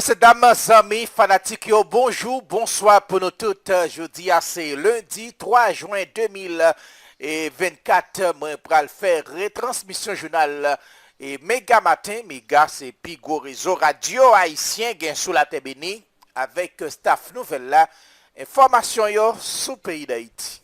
Messieurs, dames, amis, fanatiques, yo, bonjour, bonsoir pour nous toutes. Jeudi, c'est lundi 3 juin 2024. Moi, pour le faire retransmission journal et méga matin. Méga, c'est Pigo réseau radio haïtien gain sous la tébéni avec staff nouvelle là. Information yo sous pays d'Haïti.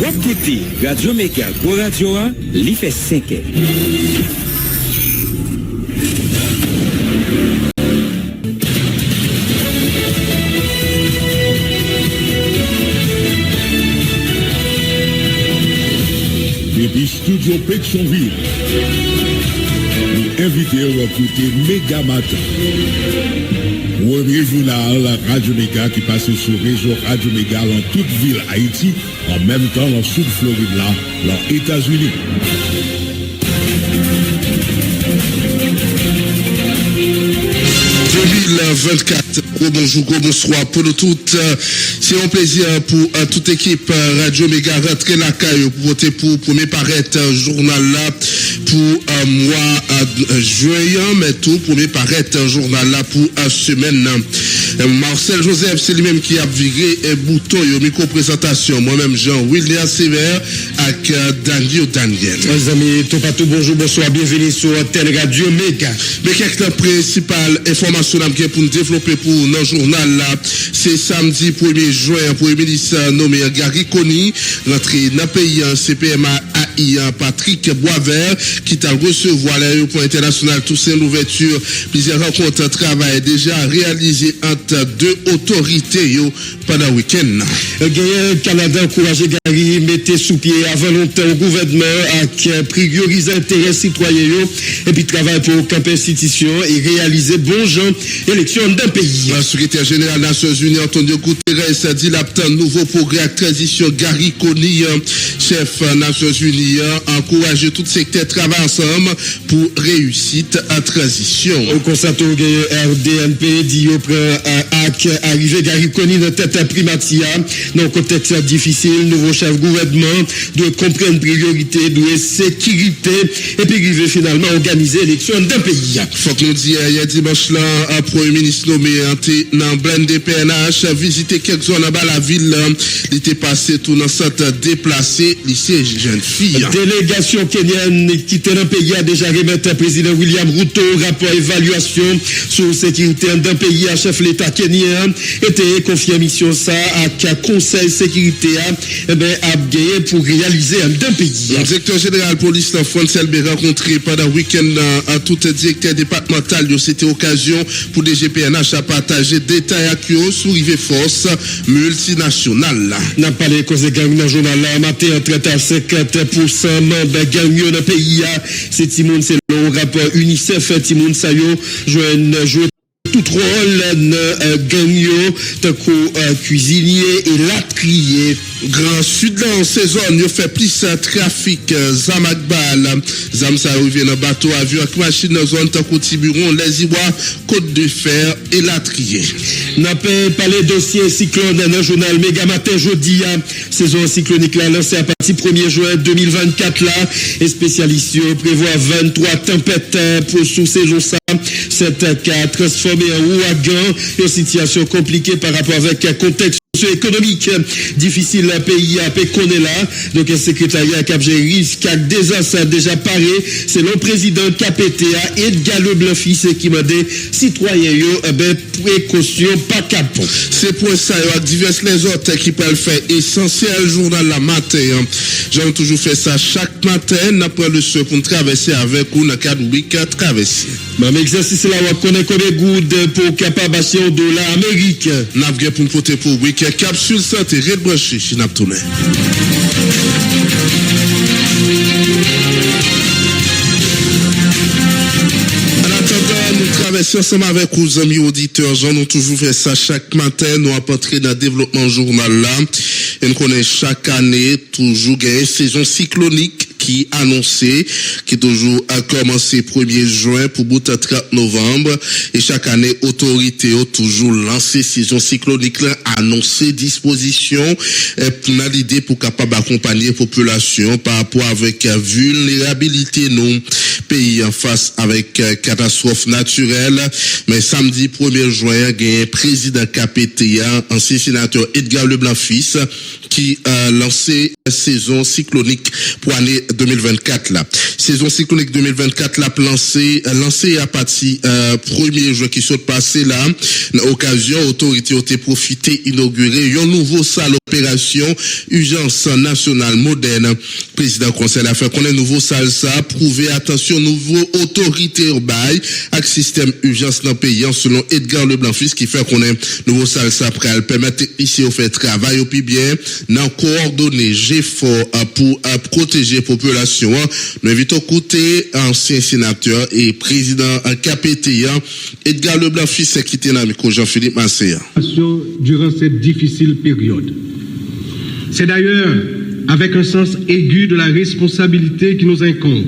Wapkouti, Radio Méga, Go Radio 1, li fait 5 ans. Depuis Studio Pétionville, nous invitons à écouter Méga Matin. Premier journal Radio Méga qui passe sur le réseau Radio Méga dans toute ville Haïti, en même temps dans Sud Floride, là, dans les États-Unis. Bonjour, bonsoir pour nous toutes. C'est un plaisir pour toute équipe Radio Méga rentrer la caille pour voter pour premier paraître journal là pour mois juin, mais tout premier paraître journal là pour semaine. Marcel Joseph, c'est lui-même qui a viré un bouton et micro-présentation. Moi-même, Jean-William Sévère avec Daniel. Les amis, tout partout, bonjour, bonsoir, bienvenue sur Tel Radio Méga. Mais quelques principales informations pour nous développer pour notre journal là, c'est samedi 1er juin pour le ministre nommé Gary Conny, rentré dans le pays CPMA AI Patrick Boisvert, qui t'a recevoir l'aéroport international Toussaint l'ouverture. Plusieurs rencontres de travail déjà réalisées entre deux autorités pendant le week-end. Canada encouragé Gary mettez sous pied à volonté au gouvernement qui priorise l'intérêt citoyen et puis travaille pour camper institution et réaliser bon gens élection d'un pays. Le secrétaire général des Nations Unies Antonio Guterres dit l'absence nouveau progrès à transition. Gary Conny, chef des Nations Unies, encourage tout secteur travail ensemble pour réussite à transition. Au constat RDNP dit au arrivé Gary Conny dans tête primatia dans un contexte difficile, nouveau chef gouvernement doit comprendre priorité, doit sécurité et puis arriver finalement organiser l'élection d'un pays. Faut que nous disions hier dimanche là, un premier ministre nommé dans blend de PNH visiter quelques zones dans la ville, il était passé tout dans centre déplacé lycée jeune fille. Délégation kenyane qui était dans le pays a déjà remis président William Ruto rapport évaluation sur sécurité d'un pays à chef l'État kenyan était confié mission ça à conseil sécurité a gagné pour réaliser un pays. Le directeur général police François Elbé rencontré pendant le week-end à tout directeur départemental, c'était occasion pour DGPNH à partager détails avec eux sur Rive Force multinationale. N'a pas les causes de gang dans le journal là, matin en traite à 50% membres gang dans le pays. C'est Timoun, c'est le rapport UNICEF, Timoun Sayo, jouer tout rôle gang tant que cuisinier et latrier. Grand Sud dans saison, il fait plus trafic Zamagbal. Zamsa arrive dans bateau avion avec machine dans zone tant que Tiburon, les Ivois, Côte de Fer et Latrier. N'a pas parlé dossier cyclone dans le journal Méga Matin jeudi. Saison cyclonique là lancée à partir 1er juin 2024 là. Et spécialistes prévoient 23 tempêtes pour sous saison ça. Cette cas transformé en ouragan. Une situation compliquée par rapport avec un contexte économique difficile le pays à connaît là donc le secrétariat cap risque à désastre déjà paré c'est le président KPTA Edgar Leblanc-Fils qui m'a dit citoyens précaution pas cap. C'est pour ça avec divers les autres qui peuvent faire essentiel journal la matin. J'ai toujours fait ça chaque matin après le soir pour traverser avec ou dans cadre week-end traverser. Même exercice là on connaît combien good pour capable acheter $1 Amérique. N'a pas pour porter pour week-end capsule santé red branché chez Naptourné. Traverser ensemble avec nos amis auditeurs, nous toujours fait ça chaque matin, nous apporter dans le développement journal là. on connaît chaque année toujours une saison cyclonique qui annoncé, qui toujours a commencé 1er juin pour bout 30 novembre. Et chaque année, autorité ont toujours lancé saison cyclonique là, annoncé disposition, dans l'idée pour capable accompagner la population par rapport avec vulnérabilité non pays en face avec catastrophe naturelle. Mais samedi 1er juin, il y a un président KPTA, ancien sénateur Edgar Leblanc-Fils, qui a lancé saison cyclonique pour l'année 2024 là. Saison cyclonique 2024 là lancé à partir 1er juin qui sont passé là. L'occasion autorité ont profité inaugurer une nouveau salle opération urgence nationale moderne. Président conseil affaires qu'on a nouveau salle ça prouver attention nouveau autorité urbaine avec système urgence dans le pays selon Edgar Leblanc-Fils qui fait qu'on a nouveau salle ça pour permettre ici au fait travail au plus bien dans coordonner fort pour protéger la population. Nous invitons côté ancien sénateur et président KPTA Edgar Leblanc-Fils qui était dans le micro Jean-Philippe Masséa. Durant cette difficile période. C'est d'ailleurs avec un sens aigu de la responsabilité qui nous incombe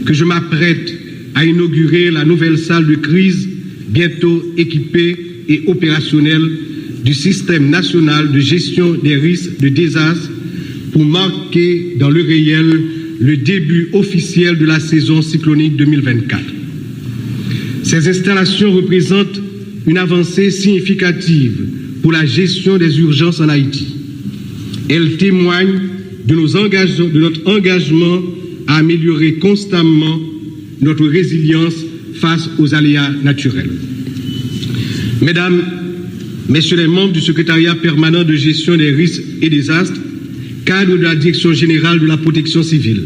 que je m'apprête à inaugurer la nouvelle salle de crise bientôt équipée et opérationnelle du système national de gestion des risques de désastre pour marquer dans le réel le début officiel de la saison cyclonique 2024. Ces installations représentent une avancée significative pour la gestion des urgences en Haïti. Elles témoignent de notre engagement à améliorer constamment notre résilience face aux aléas naturels. Mesdames, Messieurs les membres du secrétariat permanent de gestion des risques et désastres, cadre de la Direction générale de la protection civile,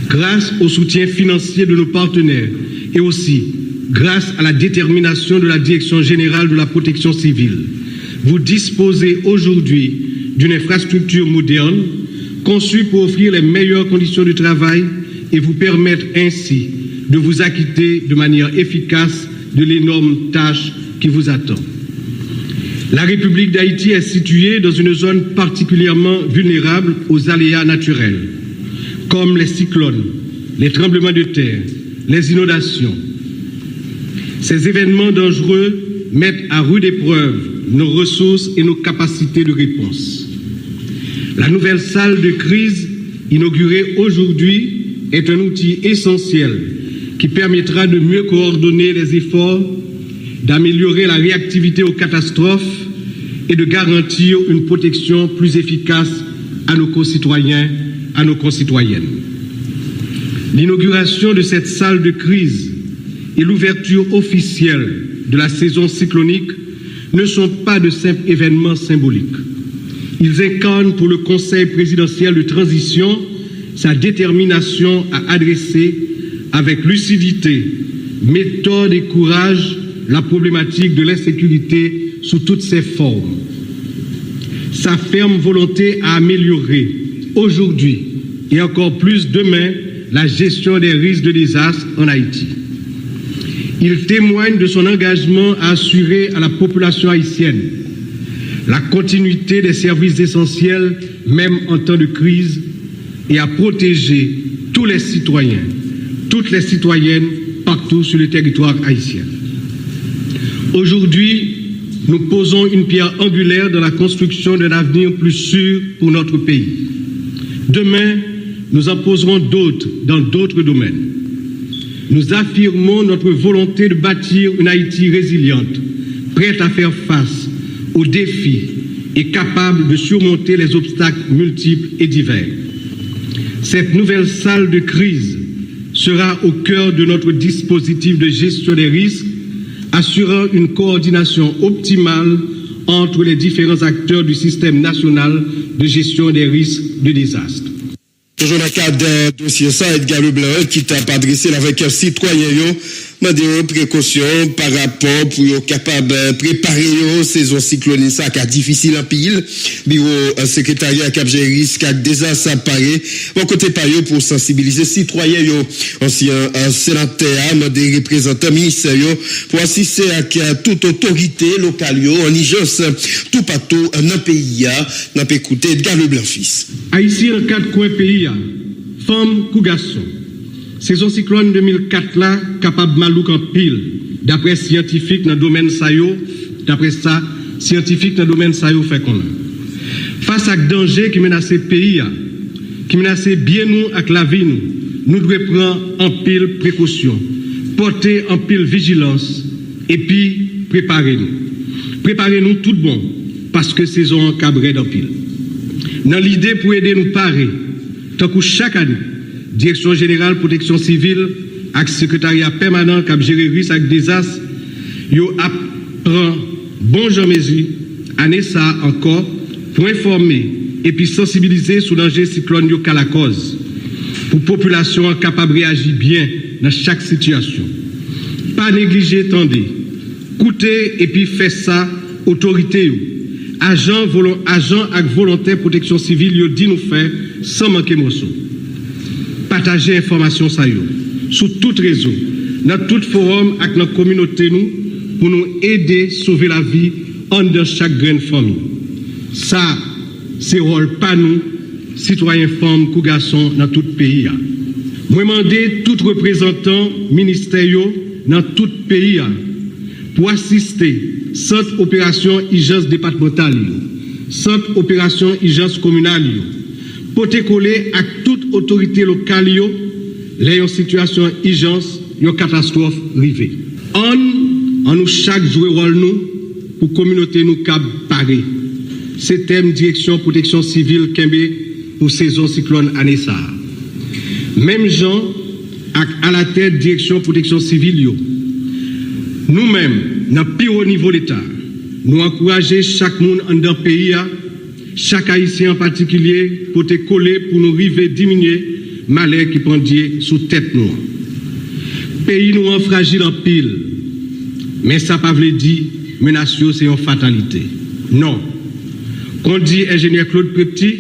grâce au soutien financier de nos partenaires et aussi grâce à la détermination de la Direction générale de la protection civile, vous disposez aujourd'hui d'une infrastructure moderne conçue pour offrir les meilleures conditions de travail et vous permettre ainsi de vous acquitter de manière efficace de l'énorme tâche qui vous attend. La République d'Haïti est située dans une zone particulièrement vulnérable aux aléas naturels, comme les cyclones, les tremblements de terre, les inondations. Ces événements dangereux mettent à rude épreuve nos ressources et nos capacités de réponse. La nouvelle salle de crise inaugurée aujourd'hui est un outil essentiel qui permettra de mieux coordonner les efforts, d'améliorer la réactivité aux catastrophes et de garantir une protection plus efficace à nos concitoyens, à nos concitoyennes. L'inauguration de cette salle de crise et l'ouverture officielle de la saison cyclonique ne sont pas de simples événements symboliques. Ils incarnent pour le Conseil présidentiel de transition sa détermination à adresser avec lucidité, méthode et courage la problématique de l'insécurité sous toutes ses formes. Sa ferme volonté à améliorer aujourd'hui et encore plus demain la gestion des risques de désastre en Haïti. Il témoigne de son engagement à assurer à la population haïtienne la continuité des services essentiels même en temps de crise et à protéger tous les citoyens, toutes les citoyennes partout sur le territoire haïtien. Aujourd'hui, nous posons une pierre angulaire dans la construction d'un avenir plus sûr pour notre pays. Demain, nous en poserons d'autres dans d'autres domaines. Nous affirmons notre volonté de bâtir une Haïti résiliente, prête à faire face aux défis et capable de surmonter les obstacles multiples et divers. Cette nouvelle salle de crise sera au cœur de notre dispositif de gestion des risques, assurant une coordination optimale entre les différents acteurs du système national de gestion des risques de désastre. Toujours dans le cadre de dossier ça, Edgar Leblanc qui t'a adressé avec un citoyen des précautions par rapport pour être capable de préparer saison cyclonique ça qui est difficile en pile bureau secrétariat cap gérer risque avec désastre apparaît bon côté par pour sensibiliser citoyens ancien sénateur des représentants ministères pour assister à toute autorité locale en urgence tout partout dans le pays n'a pas écouter Edgar Leblanc-Fils Haïti en quatre coins pays femmes ou garçons saison cyclone 2004 là capable malouk en pile d'après scientifique dans domaine ça d'après ça scientifique dans domaine ça fait qu'on face à danger qui menace pays qui menace bien nous avec la vie nous devons prendre en pile précaution porter en pile vigilance et puis préparez-nous tout bon parce que saison en cabré en pile dans l'idée pour aider nous parer tant que chaque année Direction générale protection civile avec secrétariat permanent cap gérer risque avec désastre yo apprend bon Jean mesure année ça encore pour informer et puis sensibiliser sur danger cyclone yo la cause pour population capable réagir bien dans chaque situation pas négliger tendez coûter et puis faire ça autorité agent avec volontaire protection civile yo dit nous faire sans manquer morceau partager information ça yo sur tout réseau dans tout forum avec notre communauté nous pour nous aider sauver la vie en dans chaque grande famille ça c'est rôle pas nous citoyens femmes ou garçons dans tout pays moi demander tout représentant ministère dans tout pays pour assister centre opération urgence départementale centre opération urgence communale porter coller à toute autorité locale les en situation urgence une catastrophe arrivée on nous chaque jouer rôle nous pour communauté nous cap paré c'est thème direction protection civile Kembe pour saison cyclone année ça même gens à la tête direction protection civile nous-mêmes dans plus haut niveau l'état nous encourager chaque monde dans le pays chaque haïtien en particulier pour te coller pour nous arriver diminuer malheur qui prend Dieu sous tête nous pays nous en fragile en pile mais ça pas veut dire menace c'est une fatalité non quand dit ingénieur Claude Petit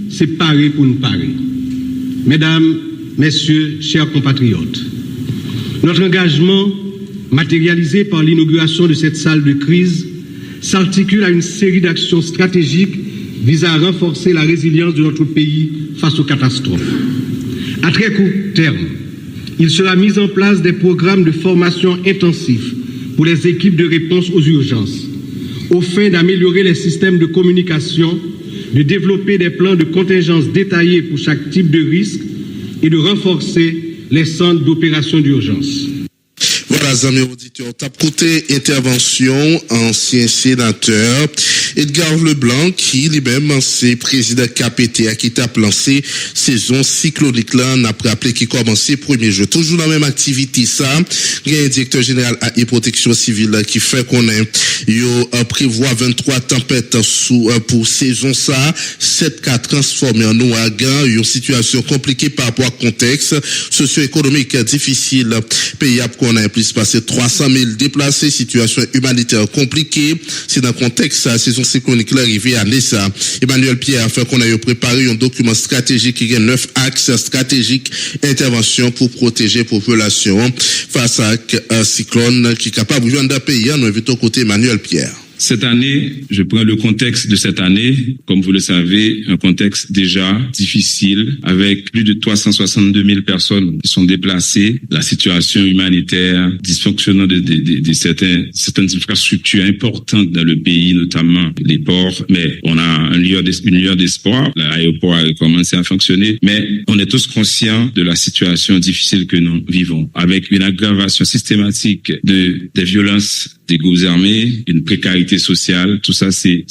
c'est pareil pour nous pareil mesdames messieurs chers compatriotes notre engagement matérialisé par l'inauguration de cette salle de crise s'articule à une série d'actions stratégiques visant à renforcer la résilience de notre pays face aux catastrophes. À très court terme, il sera mis en place des programmes de formation intensifs pour les équipes de réponse aux urgences, au fin d'améliorer les systèmes de communication, de développer des plans de contingence détaillés pour chaque type de risque et de renforcer les centres d'opération d'urgence. Voilà, amis auditeurs, tape côté intervention, ancien sénateur Edgar Leblanc, qui lui-même, c'est président KPTA, qui t'a lancé saison cyclonique là, on a rappelé qui commençait premier jour. Toujours la même activité, ça. Il y a un directeur général à protection civile qui fait qu'on prévoit 23 tempêtes pour saison ça, 7 cas transformés en ouragan, une situation compliquée par rapport au contexte socio-économique difficile. Pays qu'on a plus passé 300 000 déplacés, situation humanitaire compliquée. C'est dans le contexte la saison cyclonique l'arrivée à Nessa. Emmanuel Pierre a fait qu'on a préparé un document stratégique qui a 9 axes stratégiques intervention pour protéger la population face à un cyclone qui est capable de vivre dans le pays. Nous invitons côté Emmanuel Pierre. Cette année, je prends le contexte de cette année, comme vous le savez, un contexte déjà difficile, avec plus de 362 000 personnes qui sont déplacées, la situation humanitaire, dysfonctionnant de certaines infrastructures importantes dans le pays, notamment les ports, mais on a une lueur d'espoir, l'aéroport a commencé à fonctionner, mais on est tous conscients de la situation difficile que nous vivons, avec une aggravation systématique des violences des groupes armés, une précarité précarité sociale, tout ça c'est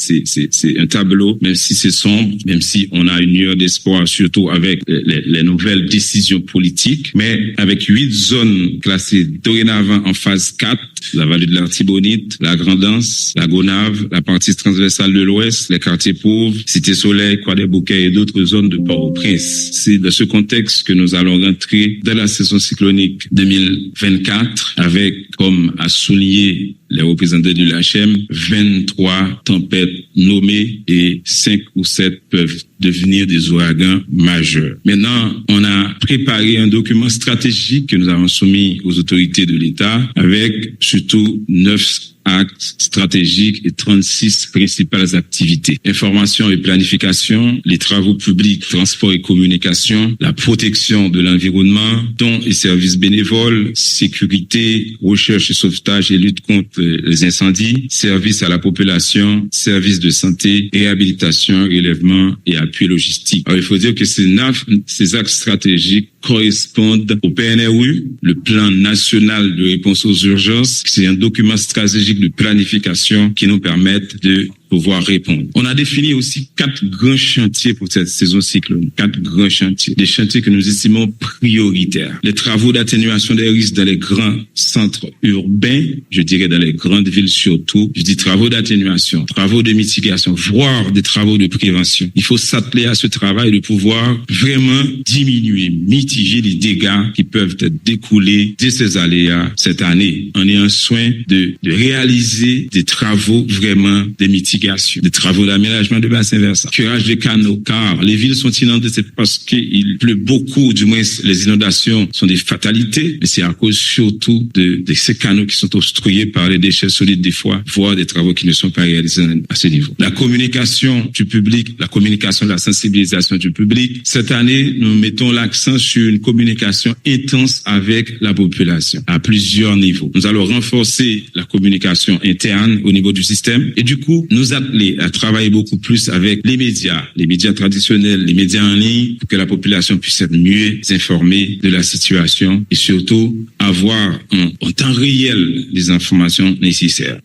un tableau, même si c'est sombre, même si on a une lueur d'espoir, surtout avec les nouvelles décisions politiques, mais avec 8 zones classées dorénavant en phase 4, la vallée de l'Artibonite, la Grand'Anse, la Gonave, la partie transversale de l'Ouest, les quartiers pauvres, Cité-Soleil, Croix-des-Bouquets et d'autres zones de Port-au-Prince. C'est dans ce contexte que nous allons rentrer dans la saison cyclonique 2024 avec, comme a souligné les représentants de l'HM, 23 tempêtes nommées et 5 ou 7 peuvent devenir des ouragans majeurs. Maintenant, on a préparé un document stratégique que nous avons soumis aux autorités de l'État avec surtout 9 axes stratégiques et 36 principales activités. Information et planification, les travaux publics, transport et communication, la protection de l'environnement, dons et services bénévoles, sécurité, recherche et sauvetage et lutte contre les incendies, services à la population, services de santé, réhabilitation, relèvement et appui logistique. Alors, il faut dire que ces axes stratégiques correspondent au PNRU, le plan national de réponse aux urgences. C'est un document stratégique de planification qui nous permettent de pouvoir répondre. On a défini aussi 4 grands chantiers pour cette saison cyclonique. 4 grands chantiers. Des chantiers que nous estimons prioritaires. Les travaux d'atténuation des risques dans les grands centres urbains, je dirais dans les grandes villes surtout. Je dis travaux d'atténuation, travaux de mitigation, voire des travaux de prévention. Il faut s'atteler à ce travail de pouvoir vraiment diminuer, mitiger les dégâts qui peuvent être découlés de ces aléas cette année. On est en soin de réaliser des travaux vraiment de mitigation, des travaux d'aménagement de bassins versants, curage des canaux, car les villes sont inondées, c'est parce qu'il pleut beaucoup, du moins les inondations sont des fatalités, mais c'est à cause surtout de ces canaux qui sont obstrués par les déchets solides des fois, voire des travaux qui ne sont pas réalisés à ce niveau. La communication du public, la communication, la sensibilisation du public. Cette année, nous mettons l'accent sur une communication intense avec la population à plusieurs niveaux. Nous allons renforcer la communication interne au niveau du système et du coup, nous atteler à travailler beaucoup plus avec les médias traditionnels, les médias en ligne, pour que la population puisse être mieux informée de la situation et surtout avoir en temps réel les informations nécessaires.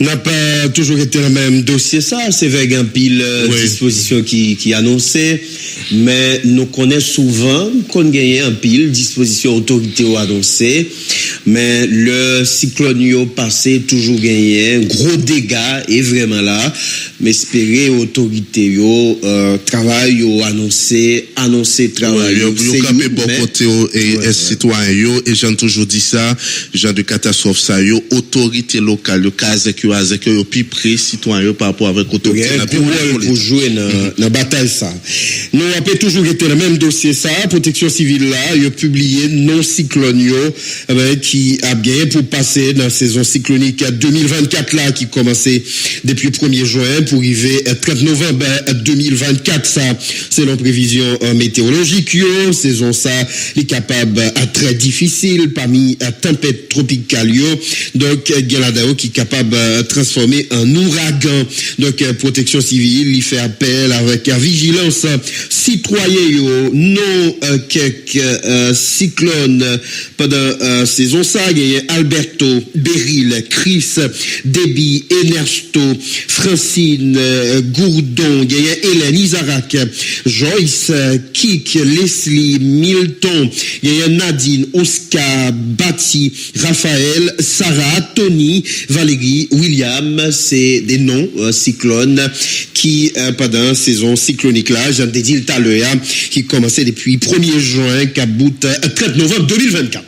N'a pas toujours été le même dossier, ça, c'est avec un pile disposition qui annonçait, mais nous connaissons souvent qu'on gagne un pile disposition autorité ou annoncée, mais le cyclone passé toujours gagné, gros dégâts et vraiment là, mais espérer autorité travail annoncé travail. Yo camper bon côté et citoyen et j'en toujours dit ça, genre de catastrophe ça autorité locale, le cas avec eux puis près citoyen par rapport avec autorité pour jouer dans bataille ça. Nous avons toujours été le même dossier ça, protection civile là, il a publié non cyclone qui a bien pour passer dans la saison cyclonique 2024 là qui commençait depuis 1er juin pour arriver 30 novembre 2024 ça selon prévision météorologique saison ça est capable très difficile parmi tempête tropicale donc Gueladao qui est capable transformer en ouragan. Donc protection civile il fait appel avec vigilance citoyen non quelques cyclones pendant saison ça il y a Alberto, Beryl, Chris, Debbie, Ernesto, Francine, Gourdon, il y a Hélène, Isaac, Joyce, Kik, Leslie, Milton, il y a Nadine, Oscar, Bati, Raphaël, Sarah, Tony, Valérie, William, c'est des noms cyclones qui pendant saison cyclonique là, j'en ai dit tout à l'heure, qui commençait depuis 1er juin, qui aboute 30 novembre 2024.